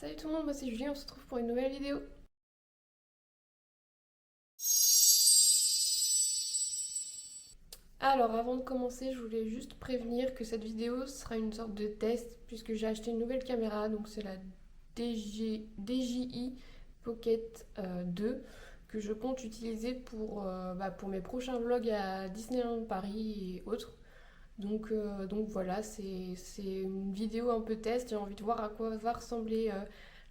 Salut tout le monde, moi c'est Julie, on se retrouve pour une nouvelle vidéo. Alors avant de commencer, je voulais juste prévenir que cette vidéo sera une sorte de test puisque j'ai acheté une nouvelle caméra, donc c'est la DJI Pocket 2 que je compte utiliser pour mes prochains vlogs à Disneyland Paris et autres. Donc voilà, c'est une vidéo un peu test, j'ai envie de voir à quoi va ressembler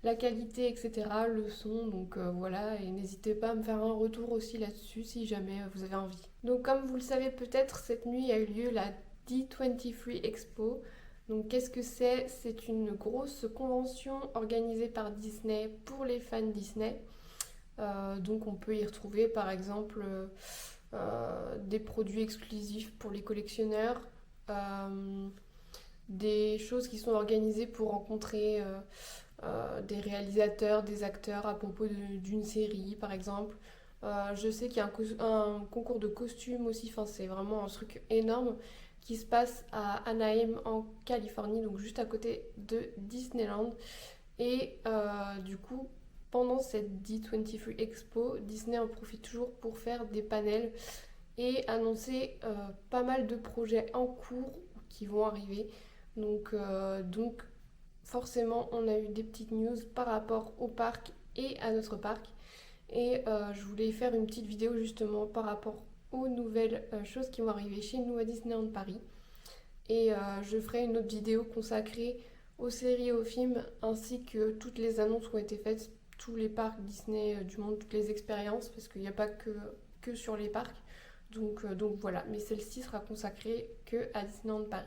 la qualité, etc., le son, voilà, et n'hésitez pas à me faire un retour aussi là-dessus si jamais vous avez envie. Donc comme vous le savez peut-être, cette nuit a eu lieu la D23 Expo. Donc qu'est-ce que c'est? C'est une grosse convention organisée par Disney pour les fans Disney. Donc on peut y retrouver par exemple des produits exclusifs pour les collectionneurs, euh, des choses qui sont organisées pour rencontrer des réalisateurs, des acteurs à propos d'une série par exemple. Je sais qu'il y a un concours de costumes aussi, enfin, c'est vraiment un truc énorme qui se passe à Anaheim en Californie, donc juste à côté de Disneyland. Et du coup, pendant cette D23 Expo, Disney en profite toujours pour faire des panels et annoncer pas mal de projets en cours qui vont arriver. Donc forcément, on a eu des petites news par rapport au parc et à notre parc. Et je voulais faire une petite vidéo justement par rapport aux nouvelles choses qui vont arriver chez nous à Disneyland Paris. Et je ferai une autre vidéo consacrée aux séries et aux films, ainsi que toutes les annonces qui ont été faites, tous les parcs Disney du monde, toutes les expériences, parce qu'il n'y a pas que sur les parcs. Donc voilà, mais celle-ci sera consacrée que à Disneyland Paris.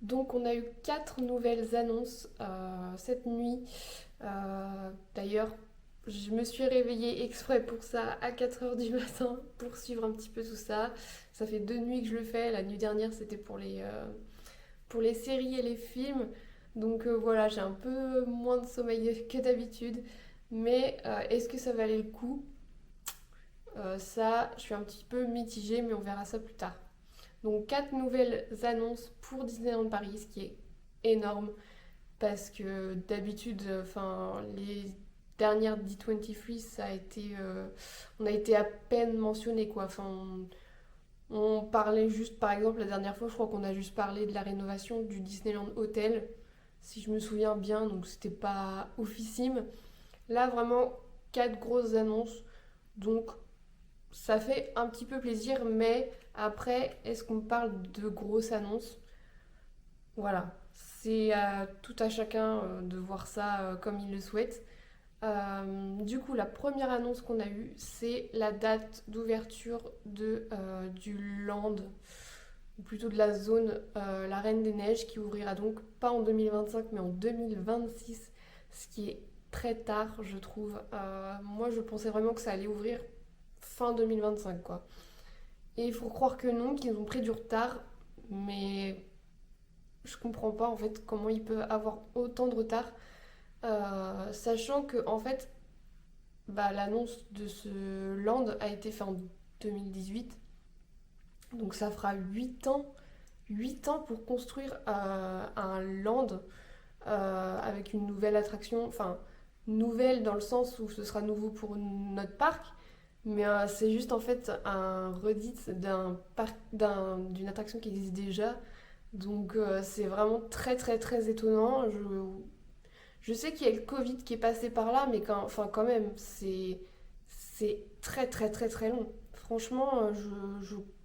Donc on a eu quatre nouvelles annonces cette nuit. D'ailleurs, je me suis réveillée exprès pour ça à 4 heures du matin pour suivre un petit peu tout ça. Ça fait 2 nuits que je le fais. La nuit dernière, c'était pour les séries et les films. Voilà, j'ai un peu moins de sommeil que d'habitude. Mais est-ce que ça valait le coup? Ça, je suis un petit peu mitigée, mais on verra ça plus tard. Donc quatre nouvelles annonces pour Disneyland Paris, ce qui est énorme parce que d'habitude, enfin les dernières D23, on a été à peine mentionné quoi. Enfin, on parlait juste, par exemple, la dernière fois, je crois qu'on a juste parlé de la rénovation du Disneyland Hotel, si je me souviens bien, donc c'était pas oufissime. Là, vraiment, quatre grosses annonces, donc ça fait un petit peu plaisir, mais après, est-ce qu'on parle de grosses annonces? Voilà, c'est tout à chacun de voir ça comme il le souhaite. Du coup, la première annonce qu'on a eue, c'est la date d'ouverture du land, ou plutôt de la zone La Reine des Neiges, qui ouvrira donc pas en 2025 mais en 2026, ce qui est très tard, je trouve. Moi, je pensais vraiment que ça allait ouvrir fin 2025, quoi. Et il faut croire que non, qu'ils ont pris du retard, mais je comprends pas en fait comment il peut avoir autant de retard, sachant que en fait, l'annonce de ce land a été faite en 2018, donc ça fera 8 ans pour construire un land avec une nouvelle attraction, enfin nouvelle dans le sens où ce sera nouveau pour notre parc, mais c'est juste en fait un redit d'une attraction qui existe déjà. C'est vraiment très très très étonnant. Je sais qu'il y a le Covid qui est passé par là, mais quand même, c'est très très très très long. Franchement,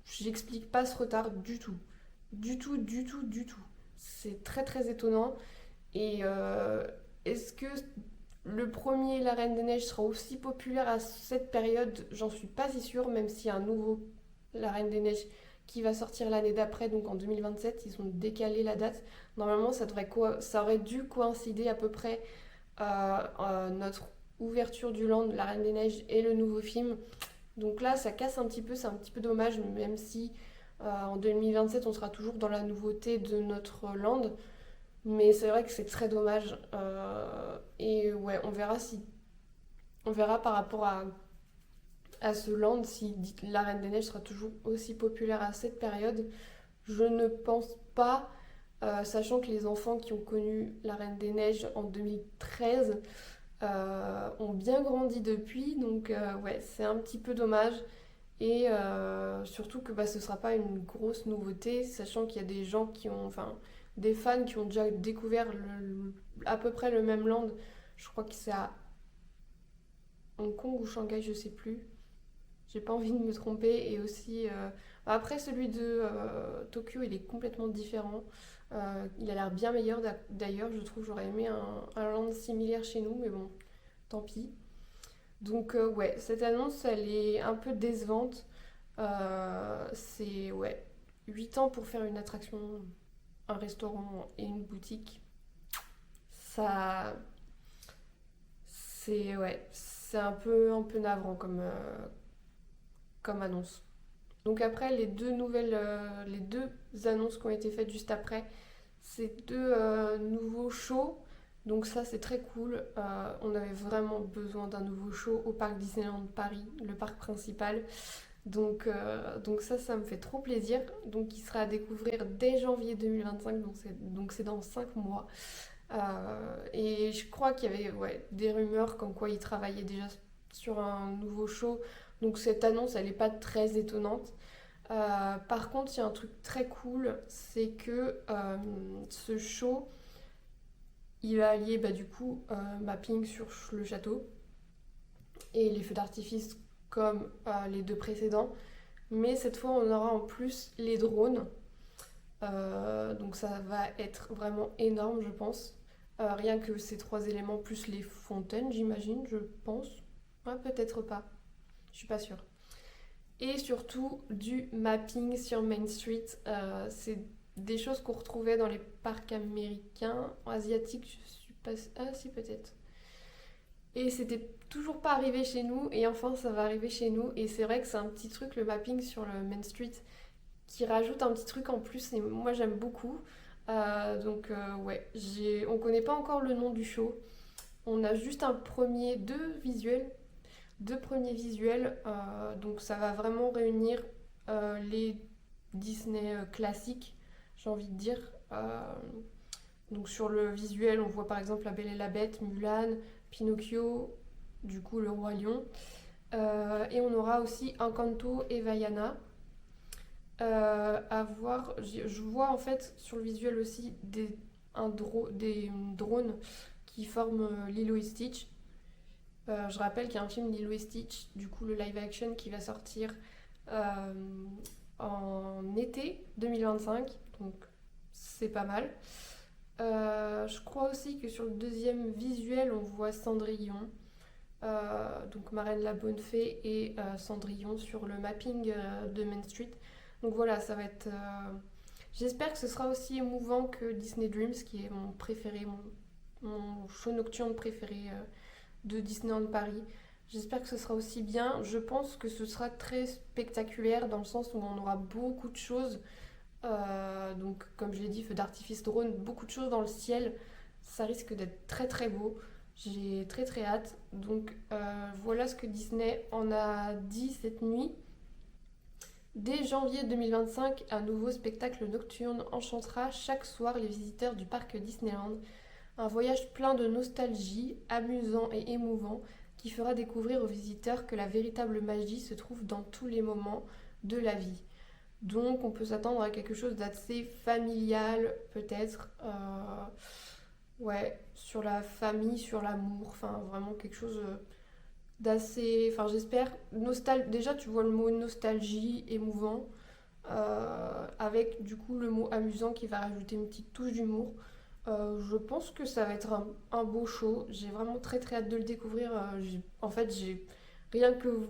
j'explique pas ce retard du tout. Du tout, du tout, du tout. C'est très très étonnant. Et est-ce que le premier La Reine des Neiges sera aussi populaire à cette période? J'en suis pas si sûre, même s'il y a un nouveau La Reine des Neiges qui va sortir l'année d'après, donc en 2027. Ils ont décalé la date. Normalement, ça aurait dû coïncider à peu près notre ouverture du land, La Reine des Neiges et le nouveau film. Donc là, ça casse un petit peu, c'est un petit peu dommage, même si en 2027, on sera toujours dans la nouveauté de notre land. Mais c'est vrai que c'est très dommage. Et ouais, on verra par rapport à ce land si la Reine des Neiges sera toujours aussi populaire à cette période. Je ne pense pas. sachant que les enfants qui ont connu la Reine des Neiges en 2013 ont bien grandi depuis, donc ouais, c'est un petit peu dommage. Et surtout que bah, ce ne sera pas une grosse nouveauté, sachant qu'il y a des gens qui ont, enfin, des fans qui ont déjà découvert à peu près le même land. Je crois que c'est à Hong Kong ou Shanghai, je sais plus. J'ai pas envie de me tromper. Et aussi, après celui de Tokyo, il est complètement différent. Il a l'air bien meilleur d'ailleurs, je trouve. J'aurais aimé un land similaire chez nous, mais bon, tant pis. Donc ouais, cette annonce, elle est un peu décevante. C'est ouais, 8 ans pour faire une attraction, un restaurant et une boutique. Ça, c'est ouais, c'est un peu navrant comme annonce. Donc après, les deux annonces qui ont été faites juste après, c'est deux nouveaux shows. Donc ça, c'est très cool. On avait vraiment besoin d'un nouveau show au parc Disneyland Paris, le parc principal. Donc ça me fait trop plaisir. Donc il sera à découvrir dès janvier 2025, donc c'est dans 5 mois. Et je crois qu'il y avait ouais, des rumeurs comme quoi il travaillait déjà sur un nouveau show. Donc cette annonce, elle n'est pas très étonnante. Par contre, il y a un truc très cool, c'est que ce show, il va allier bah, du coup mapping sur le château et les feux d'artifice comme les deux précédents. Mais cette fois, on aura en plus les drones. Donc ça va être vraiment énorme, je pense. Rien que ces trois éléments, plus les fontaines, j'imagine, je pense. Ouais, peut-être pas, je suis pas sûre. Et surtout du mapping sur Main Street. C'est des choses qu'on retrouvait dans les parcs américains, asiatiques, je suis pas... Ah si, peut-être. Et c'était toujours pas arrivé chez nous, et enfin ça va arriver chez nous. Et c'est vrai que c'est un petit truc, le mapping sur le Main Street, qui rajoute un petit truc en plus, et moi j'aime beaucoup. Ouais, on connaît pas encore le nom du show. On a juste deux premiers visuels. Donc ça va vraiment réunir les Disney classiques, j'ai envie de dire. Donc sur le visuel, on voit par exemple La Belle et la Bête, Mulan, Pinocchio, du coup le Roi Lion. Et on aura aussi Encanto et Vaiana. À voir, je vois en fait sur le visuel aussi des drones qui forment Lilo et Stitch. Je rappelle qu'il y a un film Lilo et Stitch, du coup le live action qui va sortir euh, en été 2025, donc c'est pas mal. Je crois aussi que sur le deuxième visuel, on voit Cendrillon, donc Marraine la Bonne Fée et Cendrillon sur le mapping de Main Street. Donc voilà, ça va être. J'espère que ce sera aussi émouvant que Disney Dreams, qui est mon préféré, mon show nocturne préféré de Disneyland Paris. J'espère que ce sera aussi bien. Je pense que ce sera très spectaculaire dans le sens où on aura beaucoup de choses. Donc, comme je l'ai dit, feu d'artifice, drone, beaucoup de choses dans le ciel. Ça risque d'être très très beau. J'ai très très hâte. Donc, voilà ce que Disney en a dit cette nuit. Dès janvier 2025, un nouveau spectacle nocturne enchantera chaque soir les visiteurs du parc Disneyland. Un voyage plein de nostalgie, amusant et émouvant, qui fera découvrir aux visiteurs que la véritable magie se trouve dans tous les moments de la vie. Donc on peut s'attendre à quelque chose d'assez familial peut-être. Ouais, sur la famille, sur l'amour, enfin vraiment quelque chose d'assez... Enfin j'espère... Déjà tu vois le mot nostalgie, émouvant, avec du coup le mot amusant qui va rajouter une petite touche d'humour. Je pense que ça va être un beau show. J'ai vraiment très très hâte de le découvrir. En fait, j'ai rien que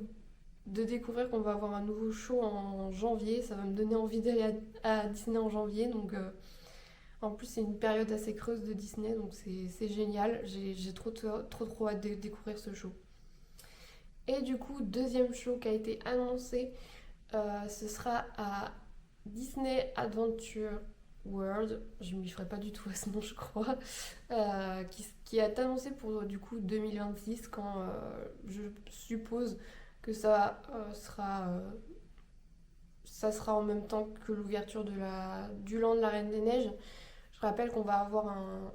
de découvrir qu'on va avoir un nouveau show en janvier. Ça va me donner envie d'aller à Disney en janvier. Donc, en plus, c'est une période assez creuse de Disney, donc c'est génial. J'ai trop, trop trop hâte de découvrir ce show. Et du coup, deuxième show qui a été annoncé, ce sera à Disney Adventure World, je ne m'y ferai pas du tout à ce nom je crois, qui est annoncé pour du coup 2026 quand je suppose que ça sera en même temps que l'ouverture du land de la Reine des Neiges. rappelle qu'on va avoir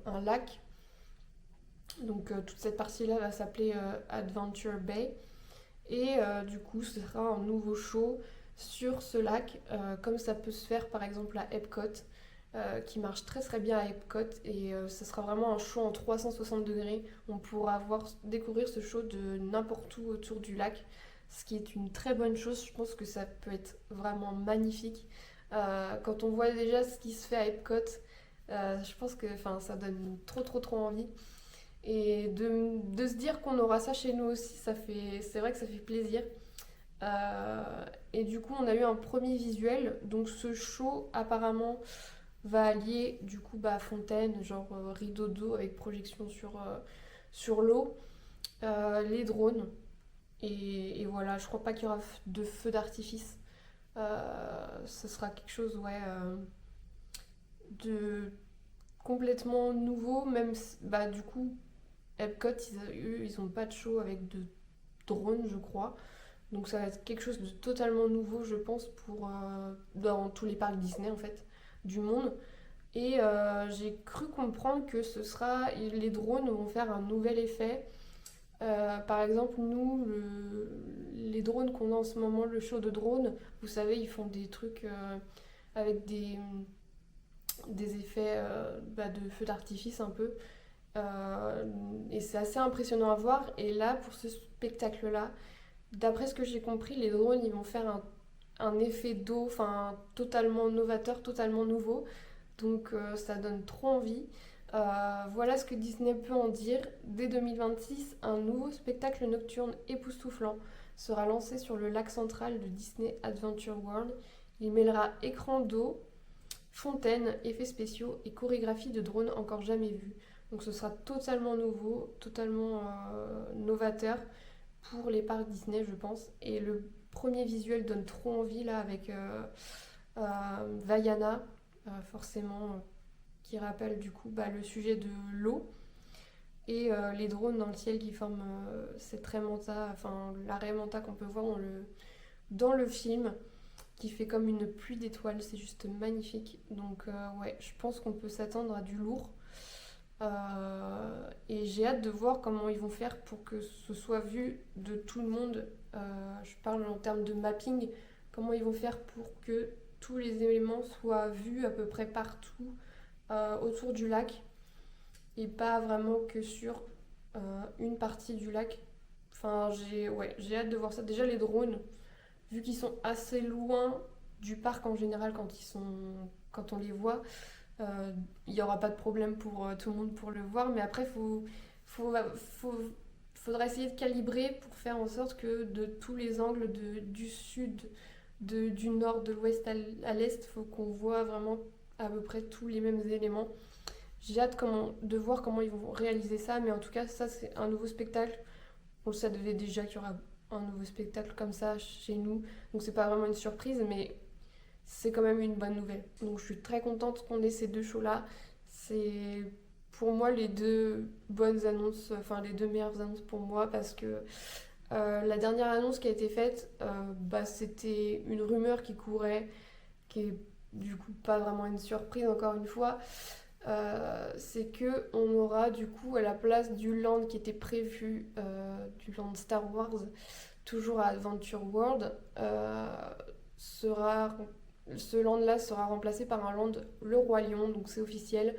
un lac, donc toute cette partie-là va s'appeler Adventure Bay. Et du coup, ce sera un nouveau show sur ce lac, comme ça peut se faire par exemple à Epcot, qui marche très très bien à Epcot. Et ce sera vraiment un show en 360 degrés. On pourra découvrir ce show de n'importe où autour du lac, ce qui est une très bonne chose. Je pense que ça peut être vraiment magnifique. Quand on voit déjà ce qui se fait à Epcot, je pense que ça donne trop trop trop envie. Et de se dire qu'on aura ça chez nous aussi, c'est vrai que ça fait plaisir. Et du coup, on a eu un premier visuel. Donc, ce show, apparemment, va allier du coup fontaine, genre rideau d'eau avec projection sur l'eau, les drones. Et voilà, je crois pas qu'il y aura de feu d'artifice. Ce sera quelque chose, ouais, de complètement nouveau, même du coup, Epcot, ils ont pas de show avec de drones, je crois. Donc ça va être quelque chose de totalement nouveau, je pense, dans tous les parcs Disney, en fait, du monde. Et j'ai cru comprendre que les drones vont faire un nouvel effet. Par exemple, nous, les drones qu'on a en ce moment, le show de drones, vous savez, ils font des trucs avec des effets de feu d'artifice un peu. Et c'est assez impressionnant à voir. Et là, pour ce spectacle-là, d'après ce que j'ai compris, les drones, ils vont faire un effet d'eau, totalement novateur, totalement nouveau. Donc ça donne trop envie. Voilà ce que Disney peut en dire. Dès 2026, un nouveau spectacle nocturne époustouflant sera lancé sur le lac central de Disney Adventure World. Il mêlera écran d'eau, fontaines, effets spéciaux et chorégraphie de drones encore jamais vus. Donc ce sera totalement nouveau, totalement novateur pour les parcs Disney, je pense. Et le premier visuel donne trop envie là avec Vaiana, forcément, qui rappelle du coup le sujet de l'eau. Et les drones dans le ciel qui forment cette raie-manta, la raie-manta qu'on peut voir dans le film, qui fait comme une pluie d'étoiles, c'est juste magnifique. Donc ouais, je pense qu'on peut s'attendre à du lourd. Et j'ai hâte de voir comment ils vont faire pour que ce soit vu de tout le monde. Je parle en termes de mapping, comment ils vont faire pour que tous les éléments soient vus à peu près partout autour du lac et pas vraiment que sur une partie du lac. J'ai hâte de voir ça. Déjà les drones, vu qu'ils sont assez loin du parc en général quand on les voit, il n'y aura pas de problème pour tout le monde pour le voir, mais après, faut, faut- faudra essayer de calibrer pour faire en sorte que de tous les angles du sud, du nord, de l'ouest à l'est, il faut qu'on voit vraiment à peu près tous les mêmes éléments. J'ai hâte de voir comment ils vont réaliser ça, mais en tout cas, ça, c'est un nouveau spectacle. On le savait déjà qu'il y aura un nouveau spectacle comme ça chez nous, donc c'est pas vraiment une surprise, mais c'est quand même une bonne nouvelle. Donc je suis très contente qu'on ait ces deux shows-là. C'est pour moi les deux bonnes annonces, les deux meilleures annonces pour moi parce que la dernière annonce qui a été faite, c'était une rumeur qui courait, qui est du coup pas vraiment une surprise encore une fois. C'est que on aura du coup à la place du land qui était prévu, du land Star Wars, toujours à Adventure World, sera ce land-là sera remplacé par un land Le Roi Lion, donc c'est officiel.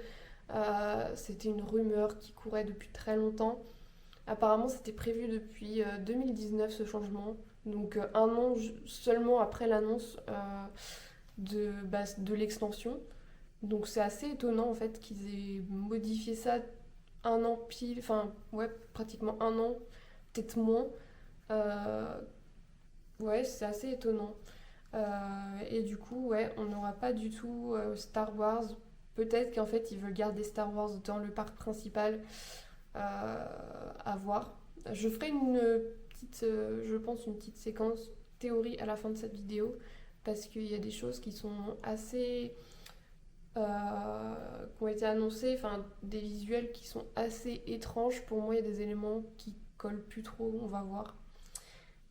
C'était une rumeur qui courait depuis très longtemps. Apparemment, c'était prévu depuis 2019 ce changement, donc un an seulement après l'annonce de l'extension. Donc c'est assez étonnant en fait qu'ils aient modifié ça un an pile, ouais, pratiquement un an, peut-être moins. Euh, ouais, c'est assez étonnant. Et du coup, ouais, on n'aura pas du tout Star Wars. Peut-être qu'en fait, ils veulent garder Star Wars dans le parc principal, à voir. Je ferai je pense, une petite séquence théorie à la fin de cette vidéo, parce qu'il y a des choses qui sont assez... qui ont été annoncées, des visuels qui sont assez étranges. Pour moi, il y a des éléments qui collent plus trop, on va voir.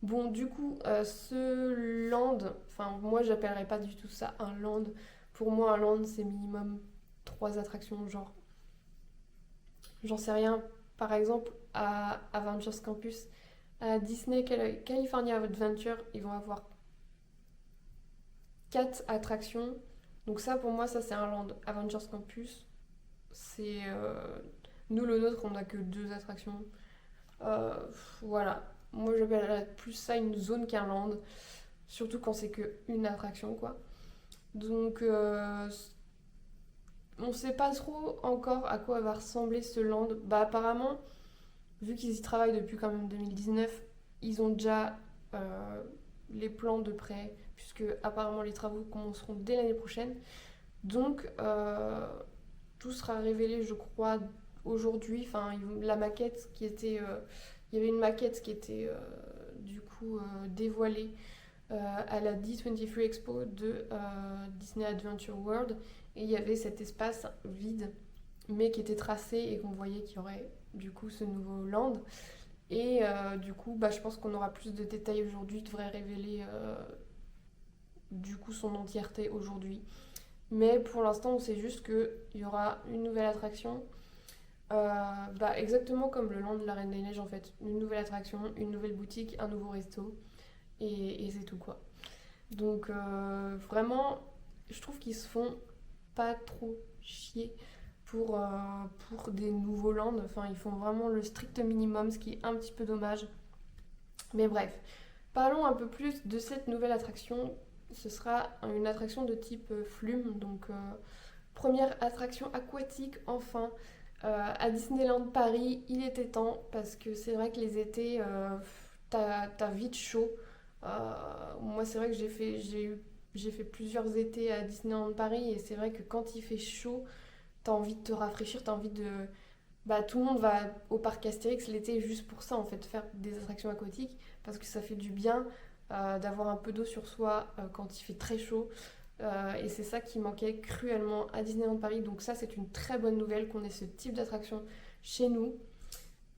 Bon, du coup, ce land, moi j'appellerais pas du tout ça un land. Pour moi, un land c'est minimum 3 attractions, genre, j'en sais rien. Par exemple, à Avengers Campus, à Disney California Adventure, ils vont avoir 4 attractions. Donc ça, pour moi, ça c'est un land. Avengers Campus, c'est... nous, le nôtre, on n'a que 2 attractions. Euh, voilà. Moi, j'appellerais plus ça une zone qu'un land. Surtout quand c'est que une attraction, quoi. Donc, on sait pas trop encore à quoi va ressembler ce land. Bah, apparemment, vu qu'ils y travaillent depuis quand même 2019, ils ont déjà les plans de prêt, puisque apparemment les travaux commenceront dès l'année prochaine. Donc, tout sera révélé, je crois, aujourd'hui. Enfin, la maquette qui était. Il y avait une maquette qui était du coup dévoilée à la D23 Expo de Disney Adventure World. Et il y avait cet espace vide, mais qui était tracé et qu'on voyait qu'il y aurait du coup ce nouveau land. Et du coup, bah, je pense qu'on aura plus de détails aujourd'hui. Il devrait révéler du coup son entièreté aujourd'hui. Mais pour l'instant, on sait juste qu'il y aura une nouvelle attraction. Bah, exactement comme le land de la Reine des Neiges en fait. Une nouvelle attraction, une nouvelle boutique, un nouveau resto. Et c'est tout quoi. Donc vraiment, je trouve qu'ils se font pas trop chier pour des nouveaux lands. Enfin, ils font vraiment le strict minimum, ce qui est un petit peu dommage. Mais bref, parlons un peu plus de cette nouvelle attraction. Ce sera une attraction de type Flume, donc première attraction aquatique enfin à Disneyland Paris. Il était temps parce que c'est vrai que les étés, t'as vite chaud. Moi, c'est vrai que j'ai fait plusieurs étés à Disneyland Paris et c'est vrai que quand il fait chaud, t'as envie de te rafraîchir, t'as envie de... Bah, tout le monde va au parc Astérix l'été juste pour ça, en fait, faire des attractions aquatiques, parce que ça fait du bien d'avoir un peu d'eau sur soi quand il fait très chaud. Et c'est ça qui manquait cruellement à Disneyland Paris. Donc ça, c'est une très bonne nouvelle qu'on ait ce type d'attraction chez nous.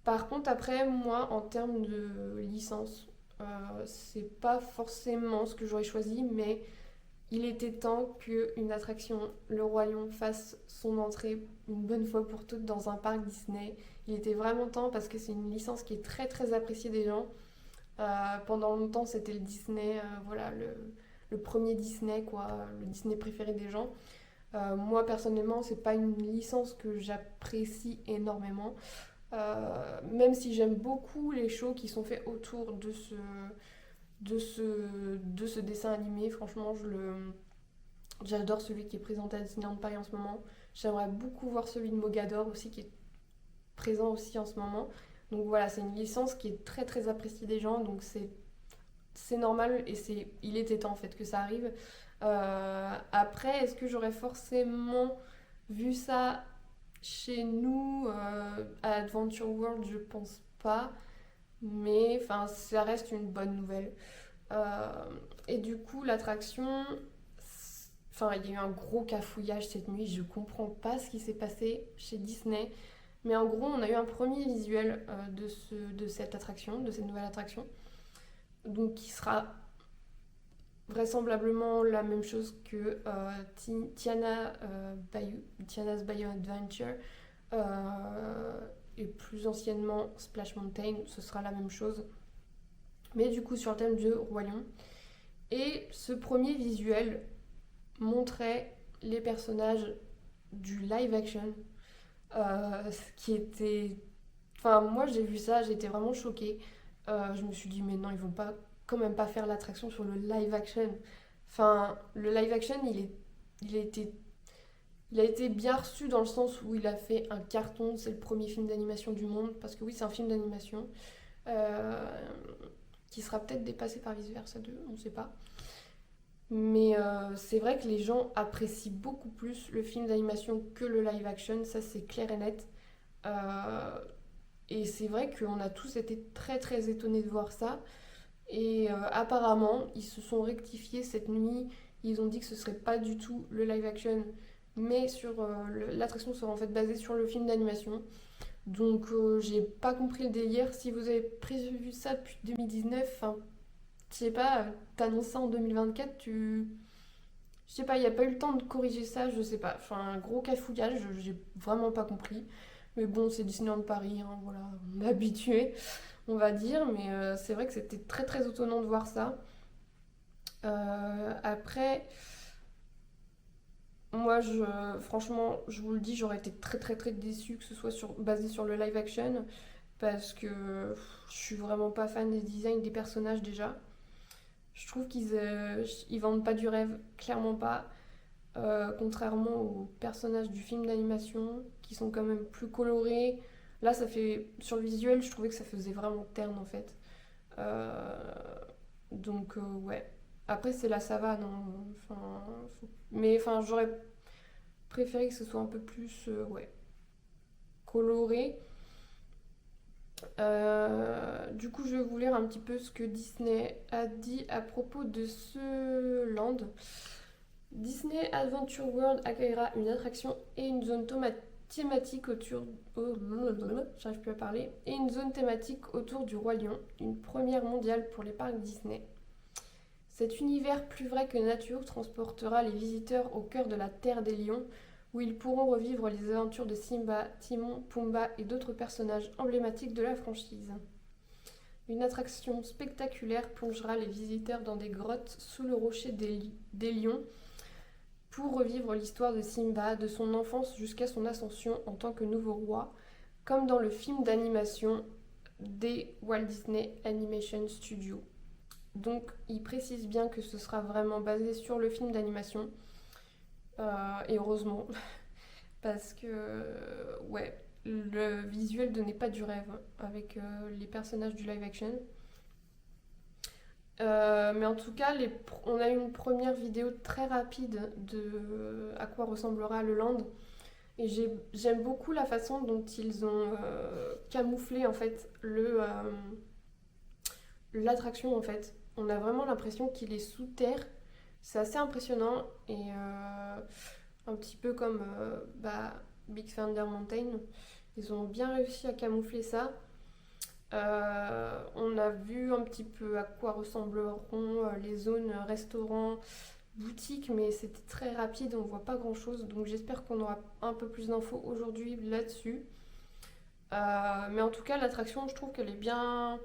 Par contre, après, moi, en termes de licence, c'est pas forcément ce que j'aurais choisi, mais il était temps qu'une attraction, le Roi Lion, fasse son entrée une bonne fois pour toutes dans un parc Disney. Il était vraiment temps parce que c'est une licence qui est très très appréciée des gens. Pendant longtemps, c'était le Disney, voilà, le premier Disney, quoi, le Disney préféré des gens. Moi, personnellement, c'est pas une licence que j'apprécie énormément. Même si j'aime beaucoup les shows qui sont faits autour de ce dessin animé. Franchement, j'adore celui qui est présenté à Disneyland Paris en ce moment. J'aimerais beaucoup voir celui de Mogador aussi qui est présent aussi en ce moment. Donc voilà, c'est une licence qui est très très appréciée des gens. Donc c'est normal et il était temps en fait que ça arrive. Après, est-ce que j'aurais forcément vu ça chez nous à Adventure World? Je pense pas. Mais enfin, ça reste une bonne nouvelle. Euh, et du coup, l'attraction, enfin, il y a eu un gros cafouillage cette nuit. Je comprends pas ce qui s'est passé chez Disney. Mais en gros, on a eu un premier visuel de cette attraction, de cette nouvelle attraction. Donc, qui sera vraisemblablement la même chose que Tiana's Bayou Adventure. Et plus anciennement Splash Mountain, ce sera la même chose. Mais du coup, sur le thème du Roi Lion. Et ce premier visuel montrait les personnages du live action, ce qui était... Enfin, moi j'ai vu ça, j'ai été vraiment choquée. Je me suis dit, mais non, ils vont pas, quand même pas faire l'attraction sur le live action. Enfin, le live action, il a été, il a été bien reçu dans le sens où il a fait un carton. C'est le premier film d'animation du monde, parce que oui, c'est un film d'animation. Euh, qui sera peut-être dépassé par Vice Versa 2, on ne sait pas. Mais c'est vrai que les gens apprécient beaucoup plus le film d'animation que le live action, ça c'est clair et net. Euh, et c'est vrai qu'on a tous été très très étonnés de voir ça. Et apparemment, ils se sont rectifiés cette nuit. Ils ont dit que ce serait pas du tout le live action, mais l'attraction sera en fait basée sur le film d'animation. Donc j'ai pas compris le délire. Si vous avez prévu ça depuis 2019, enfin, je sais pas, t'annonces ça en 2024, je Je sais pas, il n'y a pas eu le temps de corriger ça, je sais pas. Enfin, un gros cafouillage, j'ai vraiment pas compris. Mais bon, c'est Disneyland Paris, hein, voilà, on est habitué, on va dire. Mais c'est vrai que c'était très très étonnant de voir ça. Après, moi, franchement, je vous le dis, j'aurais été très très très déçue que ce soit basé sur le live action. Parce que je suis vraiment pas fan des designs des personnages déjà. Je trouve ils vendent pas du rêve, clairement pas. Contrairement aux personnages du film d'animation, qui sont quand même plus colorés. Là, sur le visuel, je trouvais que ça faisait vraiment terne en fait. Euh, ouais. Après, c'est la savane, hein. Enfin, mais enfin, j'aurais préféré que ce soit un peu plus ouais, coloré. Du coup, je vais vous lire un petit peu ce que Disney a dit à propos de ce land. Disney Adventure World accueillera une attraction et une zone thématique j'arrive plus à parler, et une zone thématique autour du Roi Lion, une première mondiale pour les parcs Disney. Cet univers plus vrai que nature transportera les visiteurs au cœur de la Terre des Lions, où ils pourront revivre les aventures de Simba, Timon, Pumba et d'autres personnages emblématiques de la franchise. Une attraction spectaculaire plongera les visiteurs dans des grottes sous le rocher des Lions pour revivre l'histoire de Simba, de son enfance jusqu'à son ascension en tant que nouveau roi, comme dans le film d'animation des Walt Disney Animation Studios. Donc il précise bien que ce sera vraiment basé sur le film d'animation. Et heureusement, parce que ouais, le visuel donnait pas du rêve avec les personnages du live action. Mais en tout cas, on a eu une première vidéo très rapide de à quoi ressemblera le land. Et j'aime beaucoup la façon dont ils ont camouflé en fait l'attraction en fait. On a vraiment l'impression qu'il est sous terre. C'est assez impressionnant et un petit peu comme Big Thunder Mountain. Ils ont bien réussi à camoufler ça. On a vu un petit peu à quoi ressembleront les zones restaurants, boutiques, mais c'était très rapide, on voit pas grand chose. Donc j'espère qu'on aura un peu plus d'infos aujourd'hui là-dessus. Mais en tout cas, l'attraction, je trouve qu'elle est bien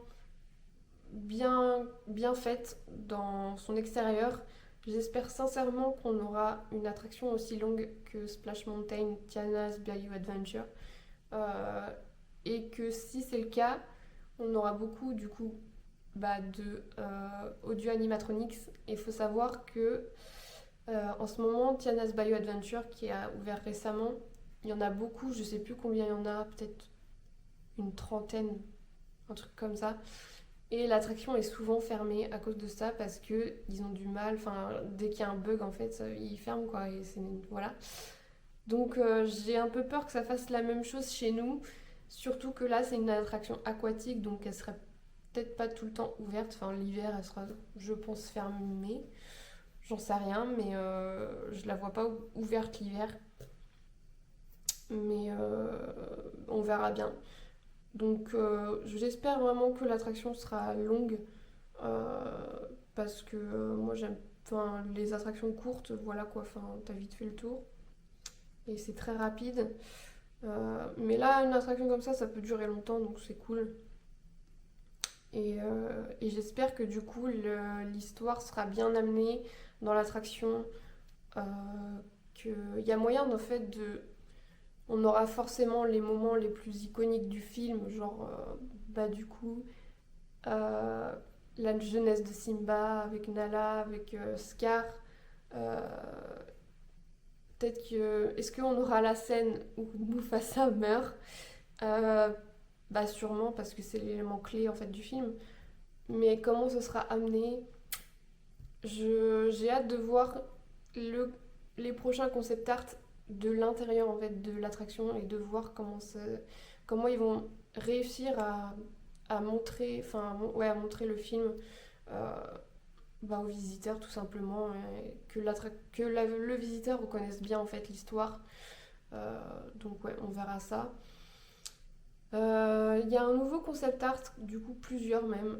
faite dans son extérieur. J'espère sincèrement qu'on aura une attraction aussi longue que Splash Mountain, Tiana's Bayou Adventure. Euh, et que si c'est le cas, on aura beaucoup du coup de audio animatronics. Et il faut savoir que en ce moment, Tiana's Bayou Adventure qui a ouvert récemment, il y en a beaucoup, je sais plus combien il y en a, peut-être une trentaine, un truc comme ça. Et l'attraction est souvent fermée à cause de ça parce que ils ont du mal, enfin dès qu'il y a un bug en fait, ils ferment quoi et voilà. Donc j'ai un peu peur que ça fasse la même chose chez nous, surtout que là c'est une attraction aquatique donc elle serait peut-être pas tout le temps ouverte, enfin l'hiver elle sera je pense fermée, j'en sais rien mais je la vois pas ouverte l'hiver, mais on verra bien. Donc j'espère vraiment que l'attraction sera longue euh, parce que moi j'aime les attractions courtes, voilà quoi, t'as vite fait le tour et c'est très rapide. Mais là, une attraction comme ça peut durer longtemps donc c'est cool. Et j'espère que du coup l'histoire sera bien amenée dans l'attraction, euh, qu'il y a moyen en fait de on aura forcément les moments les plus iconiques du film, genre du coup euh, la jeunesse de Simba avec Nala, avec Scar. Euh, Peut-être que est-ce qu'on aura la scène où Mufasa meurt. Euh, Sûrement parce que c'est l'élément clé en fait du film. Mais comment ce sera amené, j'ai hâte de voir le, les prochains concept art de l'intérieur en fait de l'attraction et de voir comment ils vont réussir à montrer, à montrer le film euh, aux visiteurs tout simplement, et le visiteur reconnaisse bien en fait l'histoire. Donc ouais, on verra ça. Il y a un nouveau concept art, du coup plusieurs même,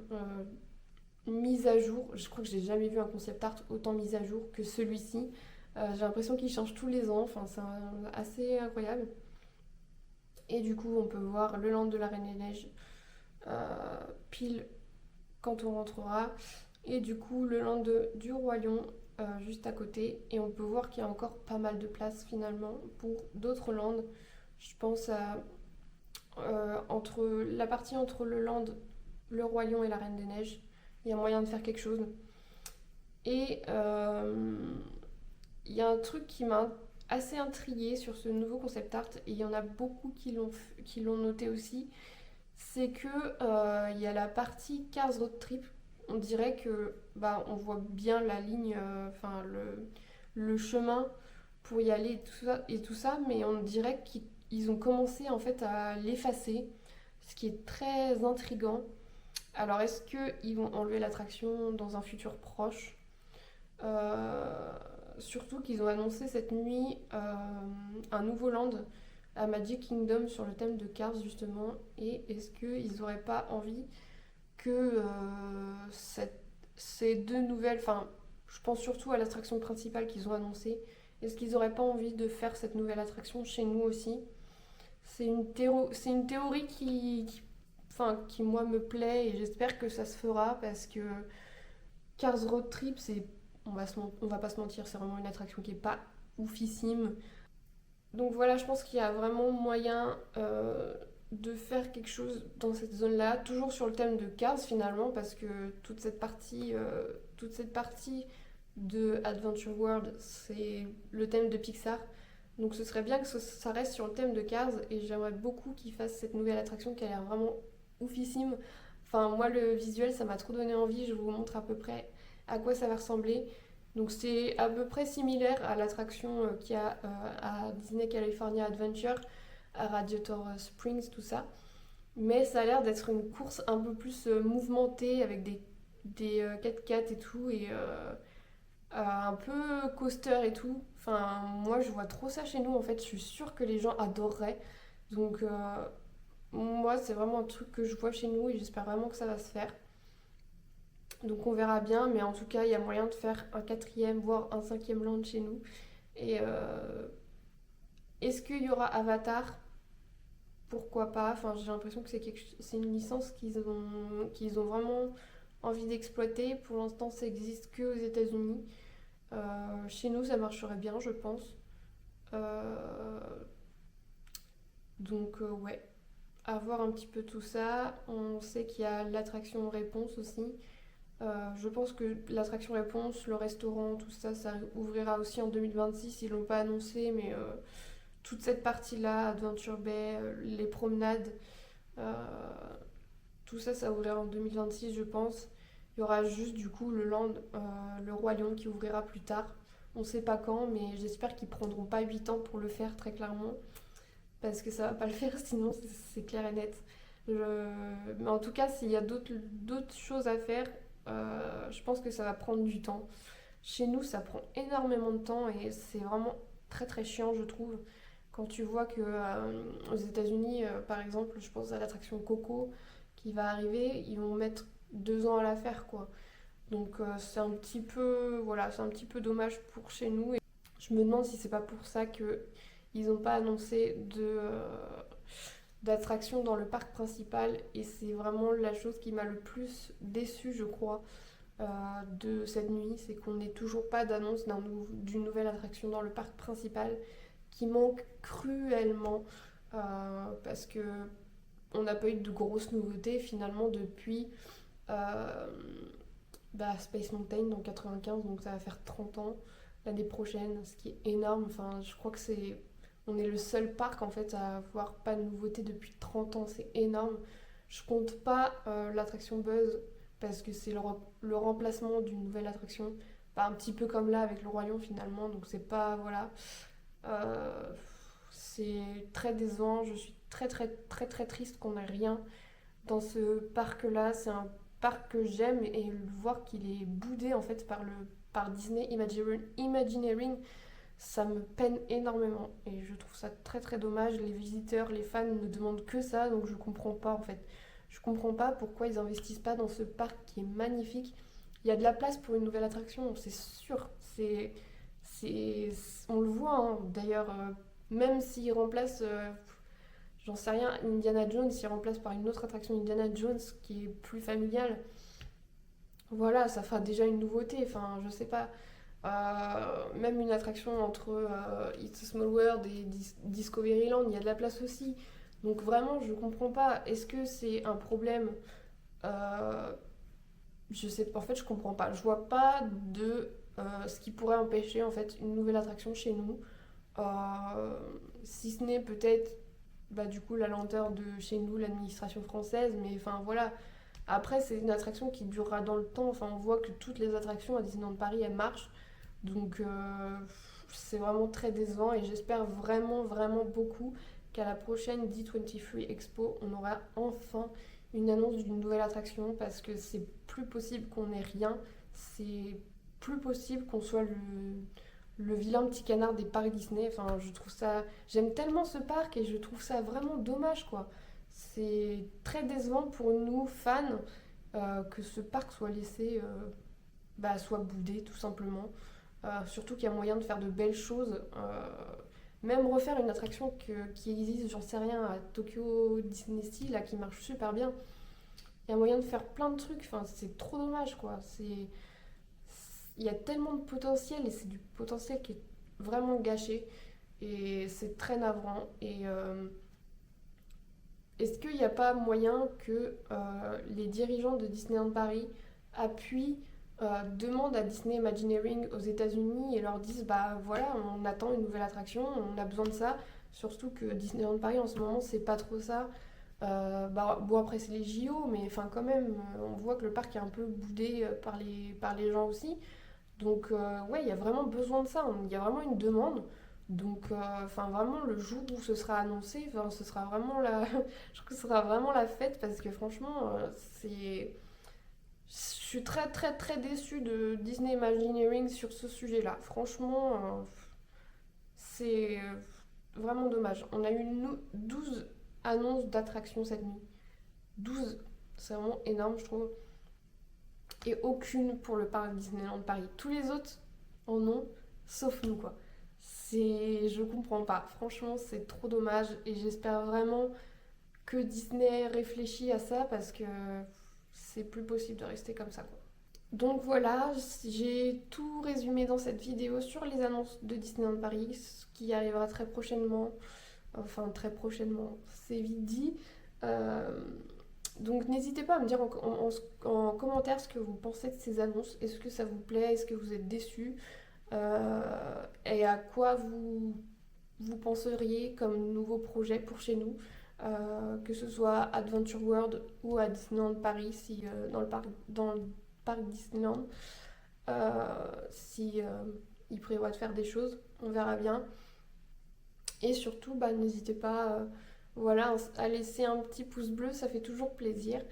mise à jour. Je crois que j'ai jamais vu un concept art autant mis à jour que celui-ci, J'ai l'impression qu'ils changent tous les ans, enfin c'est assez incroyable. Et du coup, on peut voir le land de la Reine des Neiges pile quand on rentrera. Et du coup, le land du Roi Lion juste à côté. Et on peut voir qu'il y a encore pas mal de place finalement pour d'autres lands. Je pense à entre la partie entre le land, le Roi Lion et la Reine des Neiges. Il y a moyen de faire quelque chose. Et il y a un truc qui m'a assez intriguée sur ce nouveau concept art, et il y en a beaucoup qui l'ont noté aussi, c'est que il y a la partie Cars Road Trip. On dirait que bah, on voit bien la ligne, enfin le chemin pour y aller et tout ça, mais on dirait qu'ils ont commencé en fait à l'effacer, ce qui est très intrigant. Alors est-ce qu'ils vont enlever l'attraction dans un futur proche? Euh, Surtout qu'ils ont annoncé cette nuit un nouveau land à Magic Kingdom sur le thème de Cars justement. Et est-ce qu'ils n'auraient pas envie que ces deux nouvelles, enfin je pense surtout à l'attraction principale qu'ils ont annoncée, est-ce qu'ils n'auraient pas envie de faire cette nouvelle attraction chez nous aussi? C'est une théorie enfin, qui moi me plaît, et j'espère que ça se fera parce que Cars Road Trip, on va pas se mentir, c'est vraiment une attraction qui est pas oufissime. Donc voilà, je pense qu'il y a vraiment moyen de faire quelque chose dans cette zone-là, toujours sur le thème de Cars finalement, parce que toute cette partie de Adventure World, c'est le thème de Pixar. Donc ce serait bien que ça reste sur le thème de Cars, et j'aimerais beaucoup qu'ils fassent cette nouvelle attraction qui a l'air vraiment oufissime. Enfin, moi, le visuel, ça m'a trop donné envie. Je vous montre à peu près à quoi ça va ressembler. Donc c'est à peu près similaire à l'attraction qu'il y a à Disney California Adventure, à Radiator Springs, tout ça. Mais ça a l'air d'être une course un peu plus mouvementée avec des 4x4 et tout, et un peu coaster et tout. Enfin, moi je vois trop ça chez nous en fait. Je suis sûre que les gens adoreraient. Donc moi c'est vraiment un truc que je vois chez nous, et j'espère vraiment que ça va se faire. Donc on verra bien, mais en tout cas, il y a moyen de faire un quatrième, voire un cinquième land chez nous. Et est-ce qu'il y aura Avatar? Pourquoi pas? Enfin, j'ai l'impression que c'est une licence qu'ils ont vraiment envie d'exploiter. Pour l'instant, ça existe que aux États-Unis. Chez nous, ça marcherait bien, je pense. Euh, ouais, à voir un petit peu tout ça. On sait qu'il y a l'attraction Réponse aussi. Je pense que l'attraction Réponse, le restaurant, tout ça, ça ouvrira aussi en 2026. Ils l'ont pas annoncé, mais toute cette partie-là, Adventure Bay, les promenades, euh, tout ça, ça ouvrira en 2026, je pense. Il y aura juste du coup le land, le Roi Lion qui ouvrira plus tard. On sait pas quand, mais j'espère qu'ils prendront pas 8 ans pour le faire, très clairement, parce que ça va pas le faire, sinon c'est clair et net. Mais en tout cas, s'il y a d'autres choses à faire, je pense que ça va prendre du temps. Chez nous, ça prend énormément de temps, et c'est vraiment très très chiant, je trouve. Quand tu vois que aux États-Unis, par exemple, je pense à l'attraction Coco qui va arriver, ils vont mettre 2 ans à la faire, quoi. Donc c'est un petit peu, voilà, c'est un petit peu dommage pour chez nous. Et je me demande si c'est pas pour ça que ils n'ont pas annoncé d'attraction dans le parc principal, et c'est vraiment la chose qui m'a le plus déçue, je crois, de cette nuit, c'est qu'on n'ait toujours pas d'annonce d'une nouvelle attraction dans le parc principal, qui manque cruellement, parce que on n'a pas eu de grosses nouveautés finalement depuis euh, Space Mountain dans 95, donc ça va faire 30 ans l'année prochaine, ce qui est énorme. Enfin, je crois que on est le seul parc en fait à avoir pas de nouveautés depuis 30 ans, c'est énorme. Je compte pas l'attraction Buzz, parce que c'est le remplacement d'une nouvelle attraction, bah, un petit peu comme là avec le Roi Lion finalement, donc c'est pas, voilà. Euh, c'est très décevant, je suis très très très très triste qu'on ait rien dans ce parc-là. C'est un parc que j'aime, et le voir qu'il est boudé en fait par Disney Imagineering, ça me peine énormément, et je trouve ça très très dommage. Les visiteurs, les fans ne demandent que ça, donc je comprends pas en fait. Je comprends pas pourquoi ils investissent pas dans ce parc qui est magnifique. Il y a de la place pour une nouvelle attraction, c'est sûr. On le voit, hein. D'ailleurs, même s'il remplace, j'en sais rien, Indiana Jones, s'il remplace par une autre attraction Indiana Jones qui est plus familiale, voilà, ça fera déjà une nouveauté. Enfin, je sais pas. Même une attraction entre It's a Small World et Discoveryland, il y a de la place aussi. Donc vraiment, je comprends pas. Est-ce que c'est un problème? Euh, je sais, en fait, je comprends pas. Je vois pas de ce qui pourrait empêcher en fait une nouvelle attraction chez nous. Euh, Si ce n'est peut-être, bah, du coup, la lenteur de chez nous, l'administration française. Mais enfin voilà. Après, c'est une attraction qui durera dans le temps. Enfin, on voit que toutes les attractions à Disneyland Paris, elles marchent. Donc c'est vraiment très décevant et j'espère vraiment vraiment beaucoup qu'à la prochaine D23 Expo, on aura enfin une annonce d'une nouvelle attraction parce que c'est plus possible qu'on ait rien, c'est plus possible qu'on soit le vilain petit canard des parcs Disney. Enfin, je trouve ça. J'aime tellement ce parc et je trouve ça vraiment dommage quoi. C'est très décevant pour nous fans que ce parc soit laissé, bah, soit boudé tout simplement. Surtout qu'il y a moyen de faire de belles choses. Même refaire une attraction qui existe, j'en sais rien, à Tokyo Disney Sea, là, qui marche super bien. Il y a moyen de faire plein de trucs. Enfin, c'est trop dommage, quoi. Il y a tellement de potentiel et c'est du potentiel qui est vraiment gâché. Et c'est très navrant. Et est-ce qu'il n'y a pas moyen que les dirigeants de Disneyland Paris appuient, demandent à Disney Imagineering aux États-Unis et leur disent bah voilà, on attend une nouvelle attraction, on a besoin de ça. Surtout que Disneyland Paris en ce moment, c'est pas trop ça. Bah, bon, après, c'est les JO, mais enfin, quand même, on voit que le parc est un peu boudé par les gens aussi. Donc, ouais, il y a vraiment besoin de ça. Il y a vraiment une demande. Donc, enfin, vraiment, le jour où ce sera annoncé, enfin, ce sera vraiment la... je trouve que ce sera vraiment la fête parce que franchement, c'est... Je suis très, très, très déçue de Disney Imagineering sur ce sujet-là. Franchement, c'est vraiment dommage. On a eu 12 annonces d'attractions cette nuit. 12, c'est vraiment énorme, je trouve. Et aucune pour le parc Disneyland Paris. Tous les autres en ont, sauf nous, quoi. Je comprends pas. Franchement, c'est trop dommage et j'espère vraiment que Disney réfléchit à ça parce que c'est plus possible de rester comme ça, quoi. Donc voilà, j'ai tout résumé dans cette vidéo sur les annonces de Disneyland Paris, ce qui arrivera très prochainement. Enfin, très prochainement, c'est vite dit. Euh, donc n'hésitez pas à me dire en commentaire ce que vous pensez de ces annonces. Est-ce que ça vous plaît? Est-ce que vous êtes déçus? Et à quoi vous penseriez comme nouveau projet pour chez nous? Que ce soit Adventure World ou à Disneyland Paris, si, dans le parc Disneyland, si il prévoit de faire des choses, on verra bien. Et surtout, bah, n'hésitez pas voilà, à laisser un petit pouce bleu, ça fait toujours plaisir.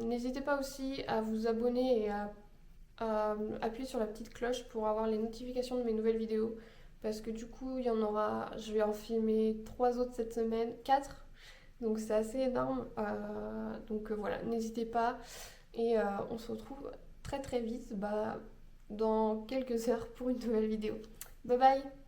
N'hésitez pas aussi à vous abonner et à appuyer sur la petite cloche pour avoir les notifications de mes nouvelles vidéos. Parce que du coup, il y en aura, je vais en filmer 3 autres cette semaine, 4. Donc c'est assez énorme. Donc voilà, n'hésitez pas. Et on se retrouve très très vite bah, dans quelques heures pour une nouvelle vidéo. Bye bye!